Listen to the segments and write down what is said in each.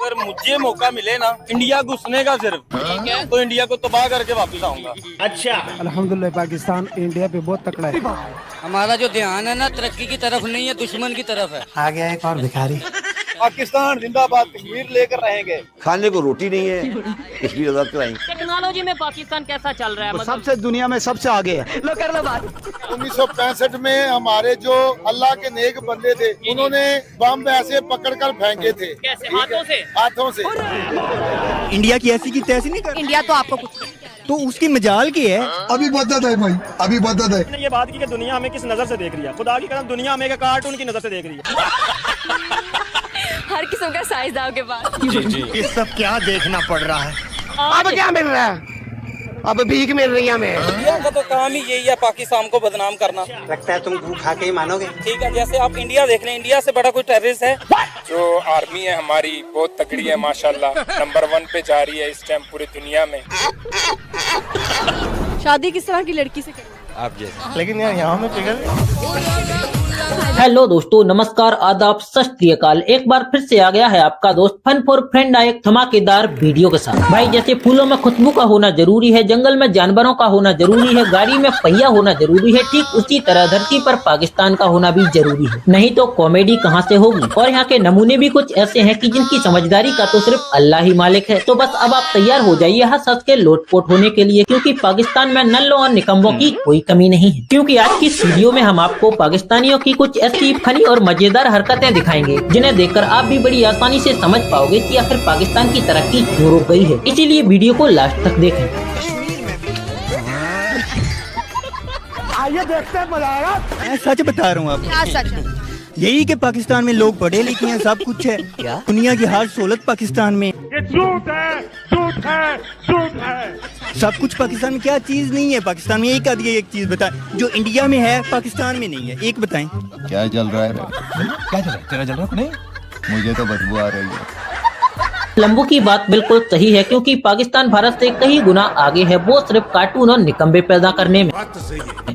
अगर मुझे मौका मिले ना इंडिया घुसने का सिर्फ, ठीक है, तो इंडिया को तबाह करके वापस आऊंगा। अच्छा, अल्हम्दुलिल्लाह पाकिस्तान इंडिया पे बहुत तकड़ा है। हमारा जो ध्यान है ना तरक्की की तरफ नहीं है, दुश्मन की तरफ है। आ गया एक और भिखारी। पाकिस्तान जिंदाबाद तकबीर लेकर रहेंगे। खाने को रोटी नहीं है, इसलिए आजाद कराएंगे। टेक्नोलॉजी में पाकिस्तान कैसा चल रहा है? मतलब सबसे दुनिया में सबसे आगे है। लो कर लो बात। 1965 में हमारे जो अल्लाह के नेक बंदे थे, उन्होंने बम ऐसे पकड़कर फेंके थे। कैसे? हाथों से? हाथों से। इंडिया की ऐसी की तैसी नहीं कर, इंडिया तो आपको कुछ तो उसकी मजाल की है। अभी बदत है भाई, अभी बदत है। ये बात की कि दुनिया हमें किस नजर से देख रही है, खुदा की कसम दुनिया हमें कार्टून की नजर से देख रही है। हर किस्म का साइज आपके पास। ये सब क्या देखना पड़ रहा है? अब क्या मिल रहा है? अब भीख मिल रही है हमें। इंडिया का तो काम ही यही है पाकिस्तान को बदनाम करना। लगता है तुम गू खा के ही मानोगे। ठीक है, जैसे आप इंडिया देख लें, इंडिया से बड़ा कोई टेररिस्ट है? जो आर्मी है हमारी बहुत तगड़ी है माशाल्लाह, नंबर 1 पे जा रही है इस टाइम पूरी दुनिया में। शादी किस तरह की लड़की से करें? आप जैसे। लेकिन यार यहाँ में पिघल। हेलो दोस्तों, नमस्कार, आदाब, सत श्री अकाल। एक बार फिर से आ गया है आपका दोस्त फन फॉर फ्रेंड एक धमाकेदार वीडियो के साथ। भाई जैसे फूलों में खुशबू का होना जरूरी है, जंगल में जानवरों का होना जरूरी है, गाड़ी में पहिया होना जरूरी है, ठीक उसी तरह धरती पर पाकिस्तान का होना भी जरूरी है। नहीं तो कॉमेडी कहाँ से होगी। और यहाँ के नमूने भी कुछ ऐसे हैं कि जिनकी समझदारी का तो सिर्फ अल्लाह ही मालिक है। तो बस अब आप तैयार हो जाइए हंस हंस के लोटपोट होने के लिए, क्योंकि पाकिस्तान में नल्लों और निकम्बों की कोई कमी नहीं है। क्योंकि आज की इस वीडियो में हम आपको पाकिस्तानियों की कुछ ऐसी फनी और मजेदार हरकतें दिखाएंगे जिन्हें देखकर आप भी बड़ी आसानी से समझ पाओगे कि आखिर पाकिस्तान की तरक्की क्यों रुक गई है। इसीलिए वीडियो को लास्ट तक देखें। आइए देखते हैं, मजा आएगा। मैं सच बता रहा हूँ आपको, यही कि पाकिस्तान में लोग पढ़े लिखे हैं, सब कुछ है। क्या दुनिया की हर सहूलत पाकिस्तान में। ये झूठ है, झूठ है, झूठ है। सब कुछ पाकिस्तान में क्या चीज नहीं है पाकिस्तान में? एक आदि एक चीज बताएं जो इंडिया में है पाकिस्तान में नहीं है, एक बताएं। क्या चल रहा है? क्या चल रहा है? तेरा चल रहा है? नहीं, मुझे तो बदबू आ रही है। लंबू की बात बिल्कुल सही है, क्योंकि पाकिस्तान भारत से कई गुना आगे है, वो सिर्फ कार्टून और निकम्बे पैदा करने में।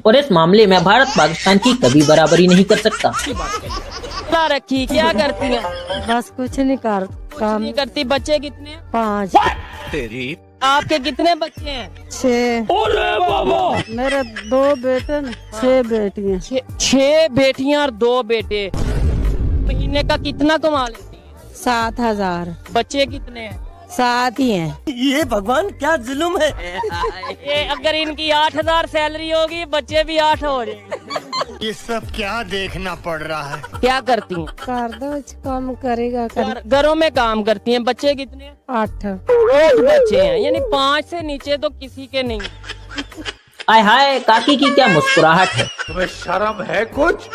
और इस मामले में भारत पाकिस्तान की कभी बराबरी नहीं कर सकता। क्या रखी, क्या करती हैं? बस कुछ नहीं कर काम नहीं करती। बच्चे कितने? 5। तेरी आपके कितने बच्चे हैं? 6। मेरे 2 बेटे 6 बेटियाँ। 6 बेटियां और 2 बेटे। महीने का कितना कमा लेती हैं? 7,000। बच्चे कितने हैं? 7 ही हैं। ये भगवान क्या जुल्म है। ये अगर इनकी 8,000 सैलरी होगी, बच्चे भी 8 हो जाएंगे। ये सब क्या देखना पड़ रहा है? क्या करती हैं? कर दो, काम करेगा कर। घरों में काम करती हैं। बच्चे कितने? 8। 8 बच्चे हैं, यानी 5 से नीचे तो किसी के नहीं। आय हाय, काकी की क्या मुस्कुराहट है। तुम्हें शर्म है? कुछ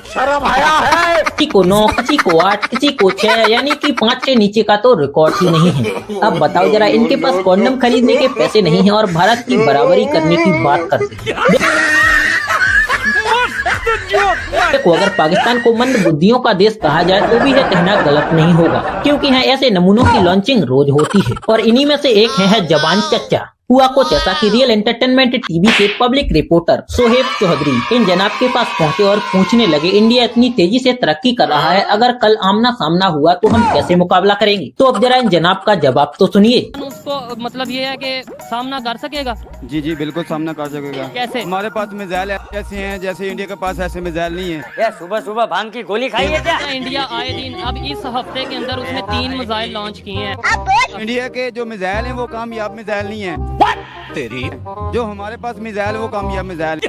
शर्म आया है? किसी को 9, किसी को 8, किसी को 6, यानी कि 5 से नीचे का तो रिकॉर्ड ही नहीं है। अब बताओ जरा, इनके पास कॉन्डम खरीदने के पैसे नहीं हैं और भारत की बराबरी करने की बात करते हैं। देखो, अगर पाकिस्तान को मंद बुद्धियों का देश कहा जाए तो भी यह कहना गलत नहीं होगा, क्योंकि यहाँ ऐसे नमूनों की लॉन्चिंग रोज होती है। और इन्हीं में से एक है जबान चच्चा। हुआ को जैसा कि रियल एंटरटेनमेंट टीवी के पब्लिक रिपोर्टर सोहेब चौधरी इन जनाब के पास पहुंचे और पूछने लगे, इंडिया इतनी तेजी से तरक्की कर रहा है, अगर कल आमना सामना हुआ तो हम कैसे मुकाबला करेंगे? तो अब जरा इन जनाब का जवाब तो सुनिए। उसको मतलब ये है कि सामना कर सकेगा? जी जी बिल्कुल सामना कर सकेगा। कैसे? हमारे पास मिसाइल ऐसे हैं जैसे इंडिया के पास ऐसे मिसाइल नहीं है। सुबह सुबह भांग की गोली खाई है क्या? इंडिया आए दिन, अब इस हफ्ते के अंदर उसने 3 मिसाइल लॉन्च किए हैं। इंडिया के जो मिसाइल हैं वो कामयाब मिसाइल नहीं है। तेरी जो हमारे पास मिसाइल वो कामयाब मिसाइल।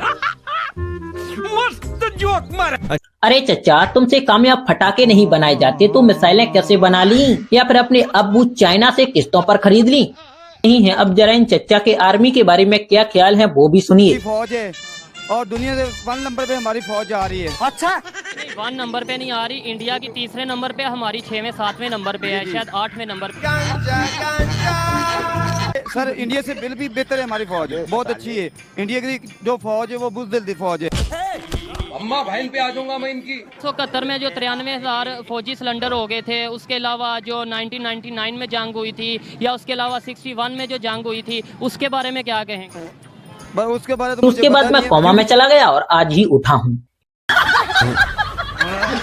मस्त जोक मार। अरे चचा, तुमसे कामयाब फटाके नहीं बनाए जाते तो मिसाइलें कैसे बना ली? या फिर अपने अब्बू चाइना से किस्तों पर खरीद ली? नहीं है। अब जरा इन चचा के आर्मी के बारे में क्या ख्याल है वो भी सुनिए। फौज है और दुनिया से 1 नंबर पे हमारी फौज आ रही है। अच्छा, 1 नंबर पे नहीं आ रही, इंडिया की 3रे नंबर पे, हमारी 6वें 7वें नंबर पे है, शायद 8वें नंबर पे। सर इंडिया से बिल भी बेहतर है हमारी फौज, बहुत अच्छी है। इंडिया की जो फौज है वो बुज़दिल फौज है। अम्मा बहन पे आ जाऊंगा मैं इनकी। 1971 में जो 93,000 फौजी सिलेंडर हो गए थे, उसके अलावा जो 1999 में जंग हुई थी, या उसके अलावा 61 में जो जंग हुई थी, उसके बारे में क्या कहेंगे? उसके बाद मैं कौमा में चला गया और आज ही उठा हूँ।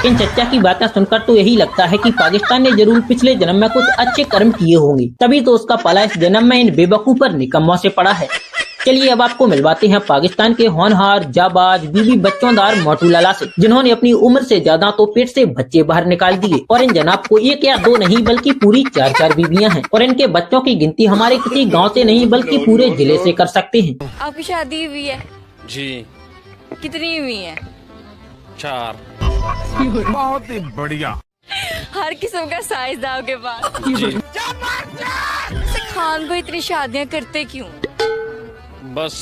इन चच्चा की बातें सुनकर तो यही लगता है कि पाकिस्तान ने जरूर पिछले जन्म में कुछ अच्छे कर्म किए होंगे, तभी तो उसका पाला इस जन्म में इन बेवकूफ पर निकम्मों से पड़ा है। चलिए अब आपको मिलवाते हैं पाकिस्तान के होनहार, जाबाज, बीबी बच्चोंदार मोटू लाला से, जिन्होंने अपनी उम्र से ज्यादा तो पेट से बच्चे बाहर निकाल दिए। और इन जनाब को एक या दो नहीं बल्कि पूरी 4-4 बीबियां हैं और इनके बच्चों की गिनती हमारे किसी गांव से नहीं बल्कि पूरे जिले से कर सकते हैं। आपकी शादी हुई है? जी। कितनी हुई है? 4। बहुत ही बढ़िया। हर किस्म का साइज था आपके पास? जी। खान को इतनी शादियाँ करते क्यों? बस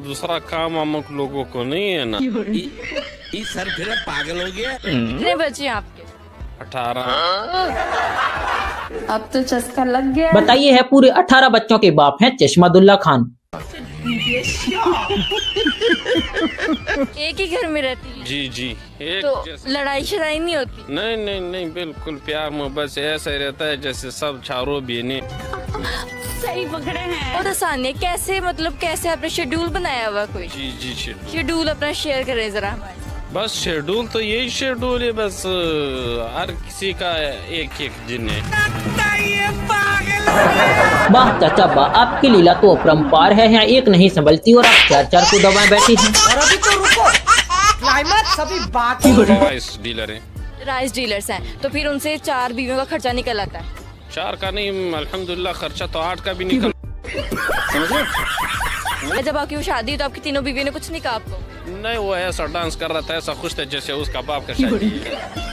दूसरा काम हम लोगों को नहीं है ना। इस सर फिर पागल हो गया। कितने बच्चे हैं आपके? 18। अब तो चस्का लग गया। बताइए है पूरे 18 बच्चों के बाप हैं चश्मादुल्ला खान। एक ही घर में रहती है? जी। एक तो लड़ाई शराई नहीं होती? नहीं, बिल्कुल प्यार मोहब्बत से ऐसा ही रहता है जैसे सब चारों बहनें। सही पकड़े हैं। और आसानी कैसे, मतलब कैसे आपने शेड्यूल बनाया हुआ कोई? जी शेड्यूल अपना शेयर करें जरा हमारे। बस शेड्यूल तो यही शेड्यूल है, बस हर किसी का एक दिन है। वाह चाचा वाह, आपकी लीला तो अपरंपार है। यहाँ एक नहीं संभलती और आप 4-4 को दबाए बैठी हैं। और अभी तो रुको, क्लाइमैक्स अभी बाकी। राइस डीलर है। राइस डीलर्स हैं, तो फिर उनसे 4 बीवियों का खर्चा निकल आता है? 4 का नहीं, अल्हम्दुलिल्लाह खर्चा तो 8 का भी निकल। जब आपकी वो शादी तो आपकी तीनों बीवियों ने कुछ नहीं कहा आपको? नहीं, वो ऐसा डांस कर रहा था, ऐसा खुश था जैसे उसका बाप का शादी है।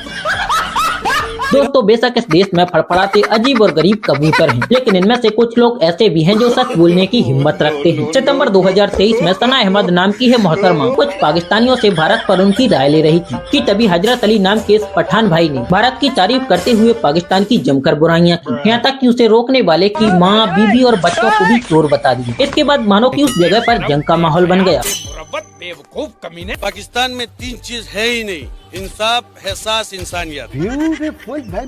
दोस्तों बेशक इस देश में फड़फड़ाते अजीब और गरीब कबूतर हैं, लेकिन इनमें से कुछ लोग ऐसे भी हैं जो सच बोलने की हिम्मत रखते हैं। सितंबर 2023 में सना अहमद नाम की है मोहतरमा कुछ पाकिस्तानियों से भारत पर उनकी राय ले रही थी कि तभी हजरत अली नाम के इस पठान भाई ने भारत की तारीफ करते हुए पाकिस्तान की जमकर बुराइयां की, यहाँ तक कि उसे रोकने वाले की माँ, बीबी और बच्चों को भी चोर बता दिया। इसके बाद मानो की उस जगह पर जंग का माहौल बन गया। बेवकूफ कमीने। पाकिस्तान में 3 चीज है ही नहीं, इंसाफ, एहसास, इंसानियत।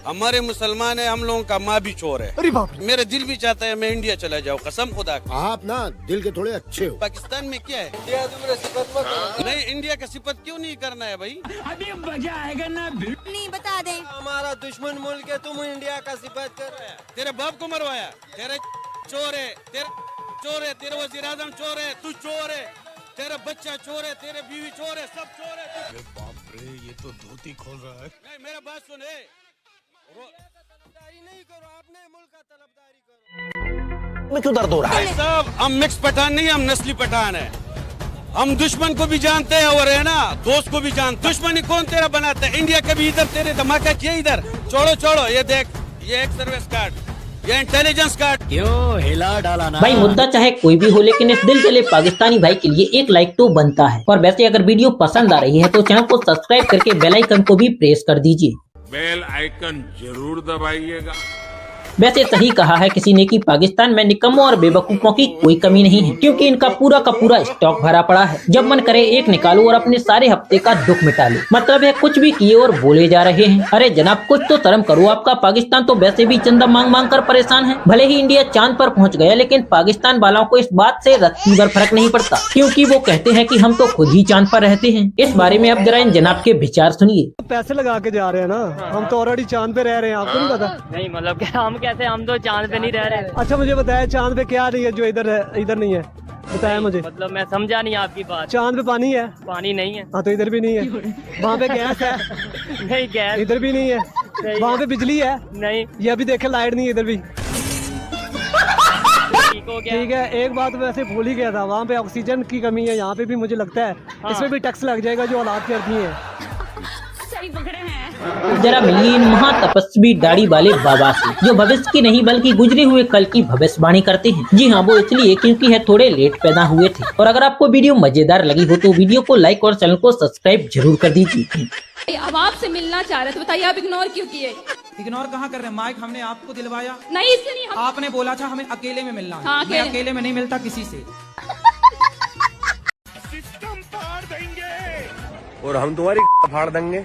हमारे मुसलमान है, हम लोगों का माँ भी चोर है। अरे बाप रे। मेरा दिल भी चाहता है मैं इंडिया चला जाऊँ, कसम खुदा की। आप ना दिल के थोड़े अच्छे हो। पाकिस्तान में क्या है? नहीं, इंडिया का सिफत क्यों नहीं करना है भाई? अभी मजा आएगा ना। नहीं बता दें। हमारा दुश्मन मुल्क है, तुम इंडिया का सिफत कर रहे हैं। तेरे बाप को मरवाया, तेरे चोर है, तेरे वज़ीर आज़म चोर है, तू चोर है, तेरा बच्चा चोर है, तेरे बीवी चोर है, सब चोर है। बाप रे, ये तो धोती खोल रहा है। नहीं, मेरा बात सुने, तलबदारी नहीं करो, आपने मुल्क का तलबदारी करो। मैं क्यों दर्द हो रहा है? भाई साहब, हम मिक्स पठान नहीं, हम नस्ली पठान है। हम दुश्मन को भी जानते हैं और है ना दोस्त को भी जानते। दुश्मनी कौन तेरा बनाता है? इंडिया के भी इधर तेरे धमाका किया इधर। छोड़ो, ये देख, ये एक सर्विस कार्ड, ये इंटेलिजेंस कार्ड। क्यों हिला डाला ना? भाई मुद्दा चाहे कोई भी हो, लेकिन इस दिल चले पाकिस्तानी भाई के लिए एक लाइक तो बनता है। और वैसे अगर वीडियो पसंद आ रही है तो चैनल को सब्सक्राइब करके बेल आइकन को भी प्रेस कर दीजिए। बेल आइकन जरूर दबाइएगा। वैसे सही कहा है किसी ने कि पाकिस्तान में निकम्मों और बेवकूफों की कोई कमी नहीं है, क्योंकि इनका पूरा का पूरा स्टॉक भरा पड़ा है। जब मन करे एक निकालो और अपने सारे हफ्ते का दुख मिटा लो। मतलब है कुछ भी किए और बोले जा रहे हैं। अरे जनाब कुछ तो शर्म करो, आपका पाकिस्तान तो वैसे भी चंदा मांग कर परेशान है। भले ही इंडिया चांद पर पहुंच गया, लेकिन पाकिस्तान वालों को इस बात से रत्ती भर फर्क नहीं पड़ता, क्योंकि वो कहते हैं कि हम तो खुद ही चांद पर रहते हैं। इस बारे में अब जरा इन जनाब के विचार सुनिए। पैसे लगा के जा रहे हैं ना, हम तो ऑलरेडी चांद पे रह रहे हैं, आपको नहीं पता? नहीं मतलब हम कैसे, हम तो चांद पे नहीं रह रहे। अच्छा मुझे बताया चांद पे क्या नहीं है जो इधर है, इधर नहीं है, बताया मुझे। मतलब मैं समझा नहीं आपकी बात। चांद पे पानी है? पानी नहीं है। हाँ तो इधर भी नहीं है। वहाँ पे गैस है? नहीं गैस। इधर भी नहीं है। वहाँ पे बिजली है? नहीं। ये अभी देखे लाइट नहीं है इधर भी। ठीक है, एक बात वैसे भूल ही गया था, वहाँ पे ऑक्सीजन की कमी है, यहाँ पे भी मुझे लगता है इसमें भी टैक्स लग जाएगा जो औलाद करती है। सही पकड़े हैं। जरा मिलिए इन महातपस्वी दाढ़ी वाले बाबा से, जो भविष्य की नहीं बल्कि गुजरे हुए कल की भविष्यवाणी करते हैं। जी हाँ, वो इसलिए क्योंकि है थोड़े लेट पैदा हुए थे। और अगर आपको वीडियो मजेदार लगी हो तो वीडियो को लाइक और चैनल को सब्सक्राइब जरूर कर दीजिए। अब आपसे मिलना चाह रहे थे, बताइए आप इग्नोर क्यों किए? इग्नोर कहाँ कर रहे हैं? माइक हमने आपको दिलवाया नहीं, इससे नहीं। आपने बोला था हमें अकेले में मिलना है। हाँ, मैं अकेले में नहीं मिलता किसी से। और हम तुम्हारी फाड़ देंगे।